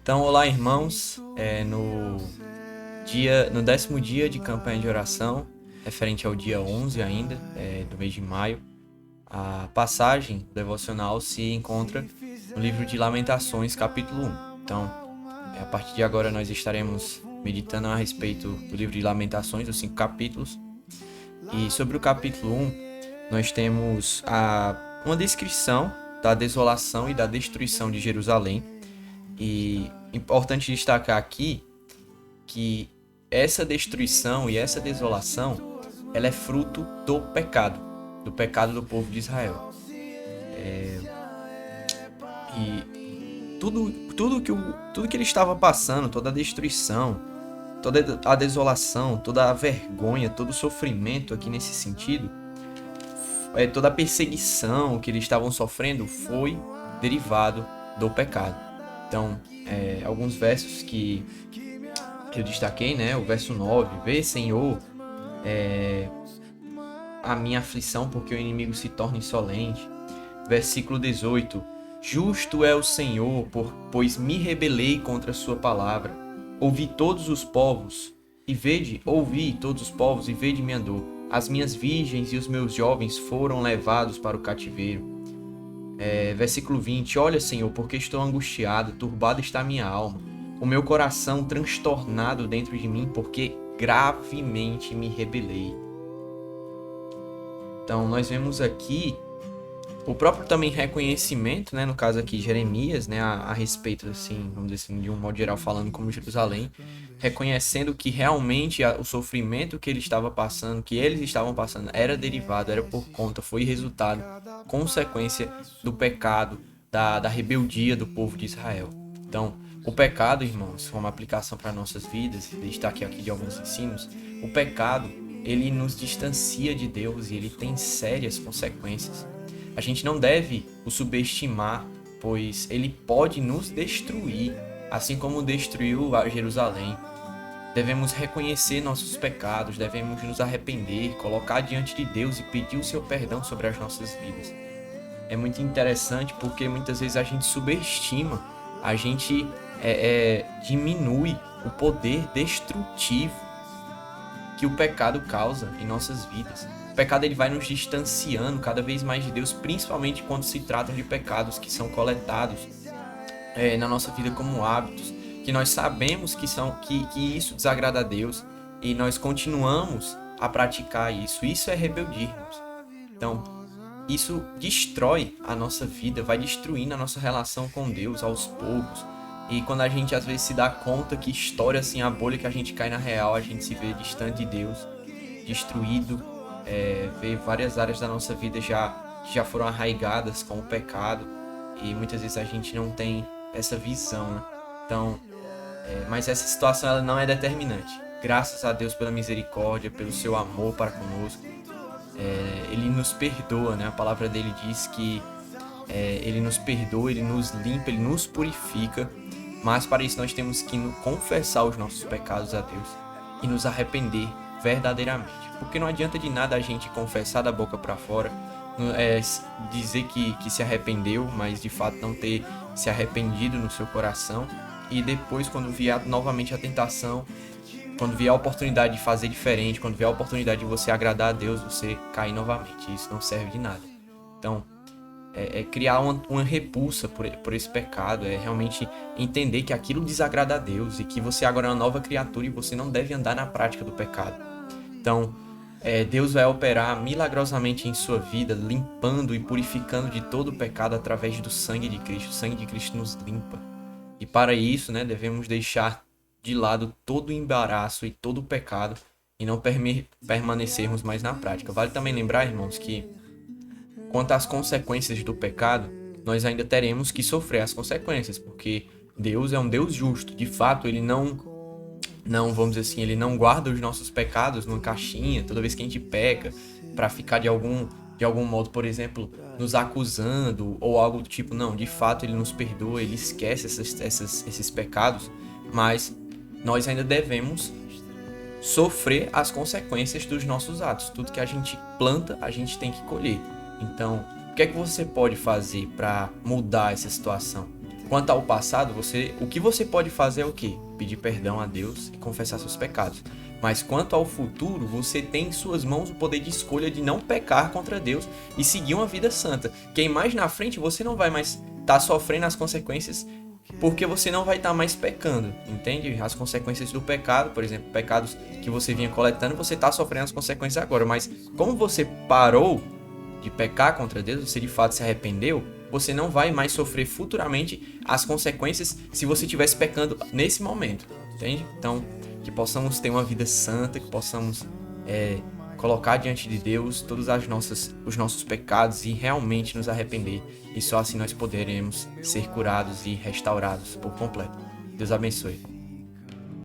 Então, olá, irmãos. No 10º dia de campanha de oração, referente ao dia 11 ainda, do mês de maio, a passagem devocional se encontra no livro de Lamentações, capítulo 1. Então, a partir de agora nós estaremos meditando a respeito do livro de Lamentações, os 5 capítulos. E sobre o capítulo 1, nós temos uma descrição da desolação e da destruição de Jerusalém. E importante destacar aqui que essa destruição e essa desolação, ela é fruto do pecado do povo de Israel. E tudo que ele estava passando, toda a destruição, toda a desolação, toda a vergonha, todo o sofrimento aqui nesse sentido, toda a perseguição que eles estavam sofrendo foi derivado do pecado. Então, alguns versos que eu destaquei, né? O verso 9: Vê, Senhor, a minha aflição, porque o inimigo se torna insolente. Versículo 18: Justo é o Senhor, pois me rebelei contra a sua palavra. Ouvi todos os povos, ouvi todos os povos, e vede minha dor. As minhas virgens e os meus jovens foram levados para o cativeiro. Versículo 20: Olha, Senhor, porque estou angustiado, turbada está a minha alma. O meu coração transtornado dentro de mim, porque gravemente me rebelei. Então, nós vemos aqui o próprio também reconhecimento, né, no caso aqui Jeremias, né, a respeito, assim, vamos dizer assim, de um modo geral falando como Jerusalém, reconhecendo que realmente o sofrimento que eles estavam passando, era derivado, era por conta, foi resultado, consequência do pecado, da rebeldia do povo de Israel. Então, o pecado, irmãos, como aplicação para nossas vidas, destaque aqui de alguns ensinos, o pecado, ele nos distancia de Deus e ele tem sérias consequências. A gente não deve o subestimar, pois ele pode nos destruir, assim como destruiu a Jerusalém. Devemos reconhecer nossos pecados, devemos nos arrepender, colocar diante de Deus e pedir o seu perdão sobre as nossas vidas. É muito interessante porque muitas vezes a gente subestima, a gente diminui o poder destrutivo que o pecado causa em nossas vidas. O pecado ele vai nos distanciando cada vez mais de Deus, principalmente quando se trata de pecados que são coletados na nossa vida como hábitos, que nós sabemos que isso desagrada a Deus e nós continuamos a praticar isso. Isso é rebeldia, irmãos. Então, isso destrói a nossa vida, vai destruindo a nossa relação com Deus aos poucos. E quando a gente às vezes se dá conta que estoura assim a bolha, que a gente cai na real, a gente se vê distante de Deus, destruído, vê várias áreas da nossa vida que já foram arraigadas com o pecado, e muitas vezes a gente não tem essa visão, né? Então, mas essa situação ela não é determinante. Graças a Deus pela misericórdia, pelo seu amor para conosco, ele nos perdoa, né? A palavra dele diz que ele nos perdoa, ele nos limpa, ele nos purifica, mas para isso nós temos que confessar os nossos pecados a Deus e nos arrepender verdadeiramente, porque não adianta de nada a gente confessar da boca para fora, dizer que se arrependeu, mas de fato não ter se arrependido no seu coração, e depois quando vier novamente a tentação, quando vier a oportunidade de fazer diferente, quando vier a oportunidade de você agradar a Deus, você cair novamente. Isso não serve de nada. Então, criar uma repulsa por esse pecado, é realmente entender que aquilo desagrada a Deus e que você agora é uma nova criatura e você não deve andar na prática do pecado. Então, Deus vai operar milagrosamente em sua vida, limpando e purificando de todo o pecado através do sangue de Cristo. O sangue de Cristo nos limpa. E para isso, né, devemos deixar de lado todo o embaraço e todo o pecado e não permanecermos mais na prática. Vale também lembrar, irmãos, que quanto às consequências do pecado, nós ainda teremos que sofrer as consequências, porque Deus é um Deus justo. De fato, ele não, vamos dizer assim, ele não guarda os nossos pecados numa caixinha toda vez que a gente peca, para ficar de algum modo, por exemplo, nos acusando ou algo do tipo. Não, de fato ele nos perdoa, ele esquece esses pecados, mas nós ainda devemos sofrer as consequências dos nossos atos. Tudo que a gente planta, a gente tem que colher. Então, o que é que você pode fazer para mudar essa situação? Quanto ao passado, o que você pode fazer é o quê? Pedir perdão a Deus e confessar seus pecados. Mas quanto ao futuro, você tem em suas mãos o poder de escolha de não pecar contra Deus e seguir uma vida santa. Que aí mais na frente você não vai mais estar sofrendo as consequências, porque você não vai estar mais pecando, entende? As consequências do pecado, por exemplo, pecados que você vinha coletando, você está sofrendo as consequências agora. Mas como você parou de pecar contra Deus, você de fato se arrependeu, você não vai mais sofrer futuramente as consequências se você estivesse pecando nesse momento, entende? Então, que possamos ter uma vida santa, que possamos colocar diante de Deus todos os nossos pecados e realmente nos arrepender. E só assim nós poderemos ser curados e restaurados por completo. Deus abençoe.